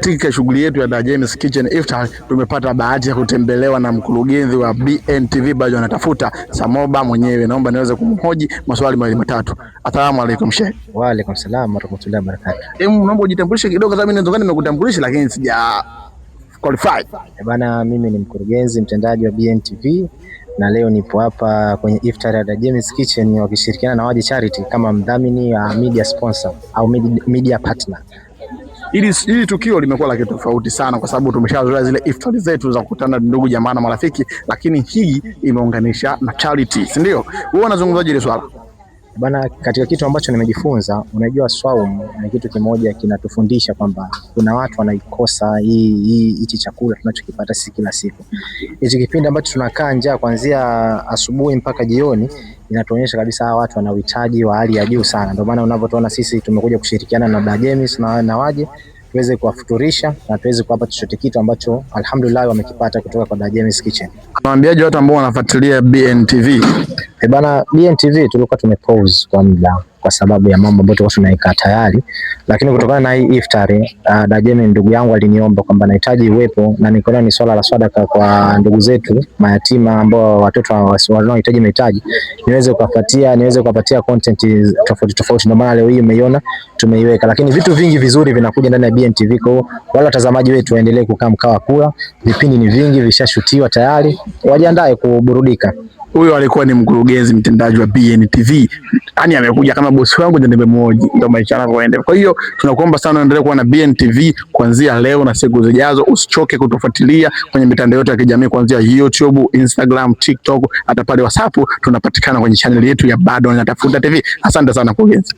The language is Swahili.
Katika shughuli yetu ya James Kitchen Iftar tumepata bahati ya kutembelewa na mkurugenzi wa BNTV bado anatafuta Samoba mwenyewe. Naomba niweze kumhoji maswali mawili matatu. Asalamu alaykum Sheikh. Wa alaykum salaam wa rahmatullahi wa barakatuh. Naomba ujitambulishe kidogo sababu mimi nimekutambulisha lakini sija qualify. Bana, mimi ni mkurugenzi mtendaji wa BNTV na leo nipo hapa kwenye Iftar ya James Kitchen wakishirikiana na Waji Charity kama mdhamini wa media sponsor au media partner. Hili tukio limekuwa la tofauti sana kwa sababu tumeshazoea zile iftari zetu za kukutana ndugu jamaa na marafiki, lakini hii imeunganisha na charity, si ndio? Wewe unazungumzaje ile swala? Bana, katika kitu ambacho nimejifunza, unajua swaumu ni kitu kimoja kinatufundisha kwamba kuna watu wanaikosa hichi chakula tunachokipata sisi kila siku. Hichi kipindi ambacho tunakaa njaa kuanzia asubuhi mpaka jioni inatuonyesha kabisa hawa watu wana uhitaji wa hali ya juu sana. Ndio maana unavyotuona sisi tumekuja kushirikiana na James na Waje tuweze kuwafuturisha na tuweze kuwapa chochote kitu ambacho alhamdulillah wamekipata kutoka kwa James Kitchen. Naambiaje watu ambao wanafuatilia BNTV? Bana, BNTV tulikuwa tumepause kwa muda kwa sababu ya mambo ambayo tulikuwa tunaweka tayari, lakini kutokana na hii iftari James ndugu yangu aliniomba kwamba nahitaji uwepo na nikaona ni swala la sadaka kwa ndugu zetu mayatima ambao watoto wanaohitaji mahitaji niweze kuwapatia content tofauti. Ndio maana leo hii umeiona tumeiweka, lakini vitu vingi vizuri vinakuja ndani ya BNTV. Kwa wale watazamaji wetu waendelee kukaa mkao wa kula, vipindi ni vingi vishashutiwa tayari, wajiandae kuburudika. Huyo alikuwa ni mkurugenzi mtendaji wa BNTV. Yaani amekuja kama bosi wangu ndio nimemhoji, ndio maisha yanavyoenda. Kwa hiyo tunakuomba sana endelee kuwa na BNTV kuanzia leo na siku zijazo. Usichoke kutufuatilia kwenye mitandao yote ya kijamii kuanzia YouTube, Instagram, TikTok, hata pale WhatsApp tunapatikana kwenye channel yetu ya Bado Anatafuta TV. Asante sana mkurugenzi.